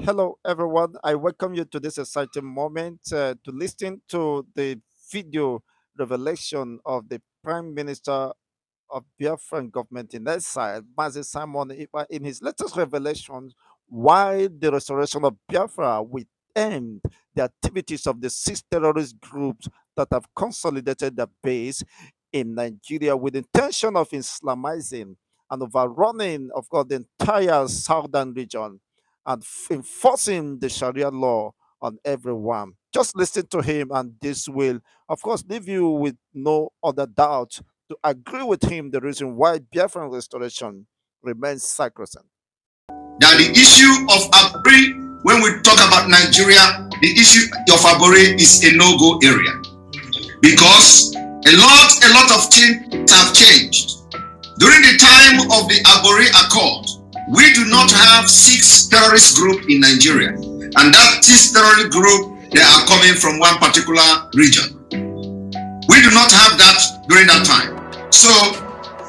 Hello, everyone. I welcome you to this exciting moment to listen to the video revelation of the Prime Minister of Biafran government in exile, Mazi Simon Ekpa, in his latest revelations why the restoration of Biafra will end the activities of the six terrorist groups that have consolidated their base in Nigeria with the intention of Islamizing and overrunning, of course, the entire southern region and enforcing the Sharia law on everyone. Just listen to him, and this will, of course, leave you with no other doubt to agree with him the reason why Biafran restoration remains sacrosanct. That the issue of Aburi, when we talk about Nigeria, the issue of Aburi is a no-go area because a lot of things have changed. During the time of the Aburi Accord, we do not have six terrorist groups in Nigeria, and that six terrorist group, they are coming from one particular region. We do not have that during that time. So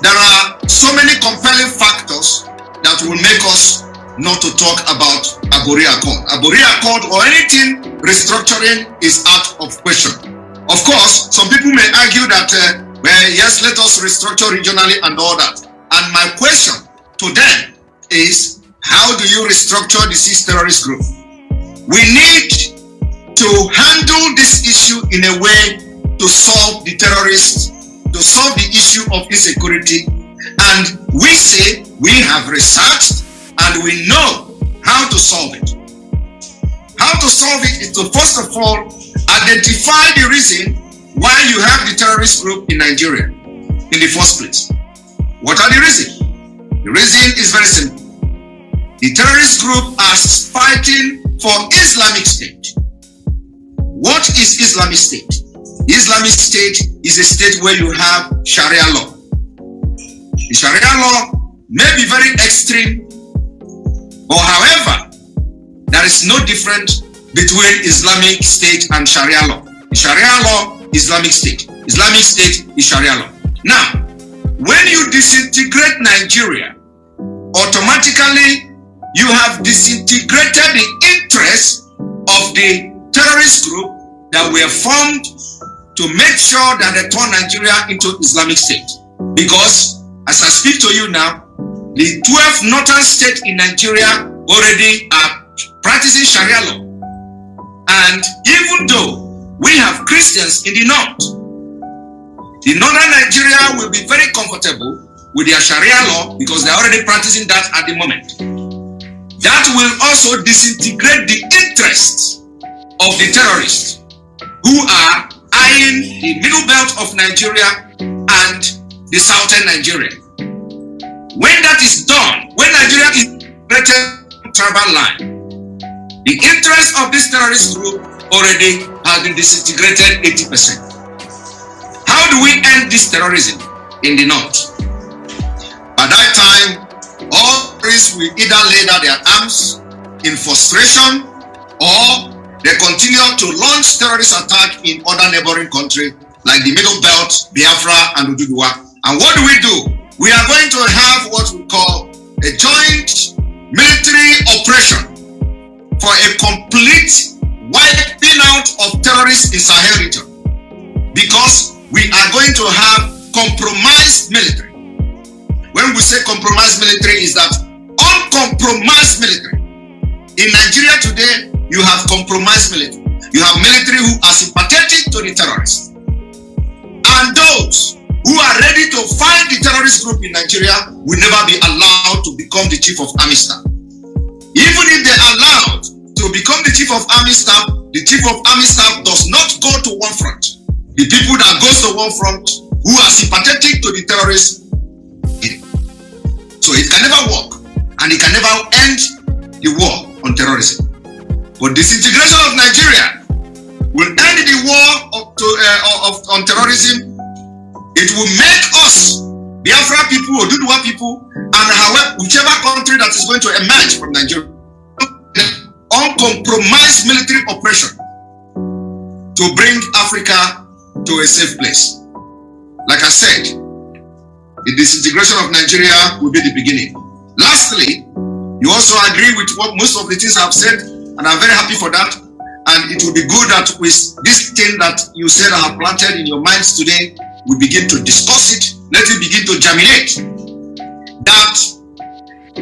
there are so many compelling factors that will make us not to talk about Aburi Accord. Aburi Accord or anything restructuring is out of question. Of course, some people may argue that, well, yes, let us restructure regionally and all that. And my question to them is, how do you restructure the six terrorist group? We need to handle this issue in a way to solve the terrorists, to solve the issue of insecurity. And we say we have researched and we know how to solve it. How to solve it is to first of all identify the reason why you have the terrorist group in Nigeria in the first place. What are the reasons? The reason is very simple. The terrorist group are fighting for Islamic State. What is Islamic State? Islamic State is a state where you have Sharia law. The Sharia law may be very extreme, or however, there is no difference between Islamic State and Sharia law. The Sharia law, Islamic State. Islamic State is Sharia law. Now, when you disintegrate Nigeria, automatically you have disintegrated the interests of the terrorist group that were formed to make sure that they turn Nigeria into Islamic State. Because, as I speak to you now, the 12 northern states in Nigeria already are practicing Sharia law. And even though we have Christians in the north, the northern Nigeria will be very comfortable with their Sharia law because they're already practicing that at the moment. That will also disintegrate the interests of the terrorists who are eyeing the middle belt of Nigeria and the southern Nigeria. When that is done, when Nigeria is created tribal line, the interest of this terrorist group already has been disintegrated 80%. How do we end this terrorism in the north? By that time, all terrorists will either lay down their arms in frustration or they continue to launch terrorist attack in other neighboring countries like the Middle Belt, Biafra, and Ududua. And what do? We are going to have what we call a joint military operation for a complete wiping out of terrorists in Sahel region. Because we are going to have compromised military. When we say compromised military, is that uncompromised military. In Nigeria today, you have compromised military. You have military who are sympathetic to the terrorists. And those who are ready to fight the terrorist group in Nigeria will never be allowed to become the chief of army staff. Even if they are allowed to become the chief of army staff, the chief of army staff does not go to one front. The people that goes to one front who are sympathetic to the terrorists, so it can never work and it can never end the war on terrorism. But disintegration of Nigeria will end the war on terrorism. It will make us, Biafra people, Ududua people, and however, whichever country that is going to emerge from Nigeria, uncompromised military operation to bring Africa to a safe place. Like I said, the disintegration of Nigeria will be the beginning. Lastly, You also agree with what most of the things I've said, and I'm very happy for that. And it will be good that with this thing that you said I have planted in your minds today, we begin to discuss it. Let it begin to germinate. That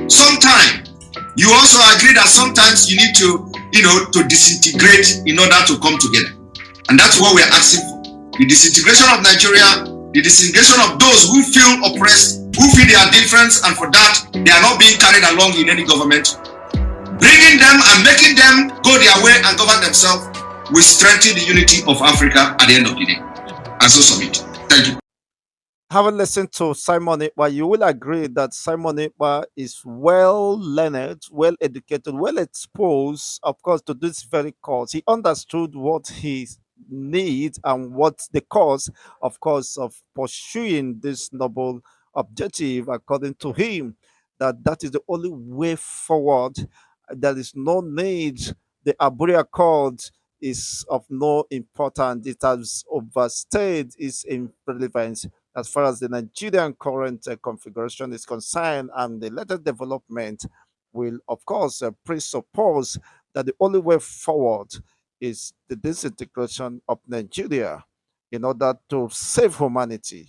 sometime you also agree that sometimes you need to, to disintegrate in order to come together. And that's what we're asking for. The disintegration of Nigeria, the disintegration of those who feel oppressed, who feel they are different, and for that, they are not being carried along in any government. Bringing them and making them go their way and govern themselves will strengthen the unity of Africa at the end of the day. And so submit. Thank you. Having listened to Simon Ekpa, you will agree that Simon Ekpa is well learned, well educated, well exposed, of course, to this very cause. He understood what he needs and what the cause, of course, of pursuing this noble objective, according to him, that is the only way forward. There is no need. The Aburi Accord is of no importance. It has overstayed its relevance as far as the Nigerian current configuration is concerned, and the latest development will, of course, presuppose that the only way forward is the disintegration of Nigeria in order to save humanity.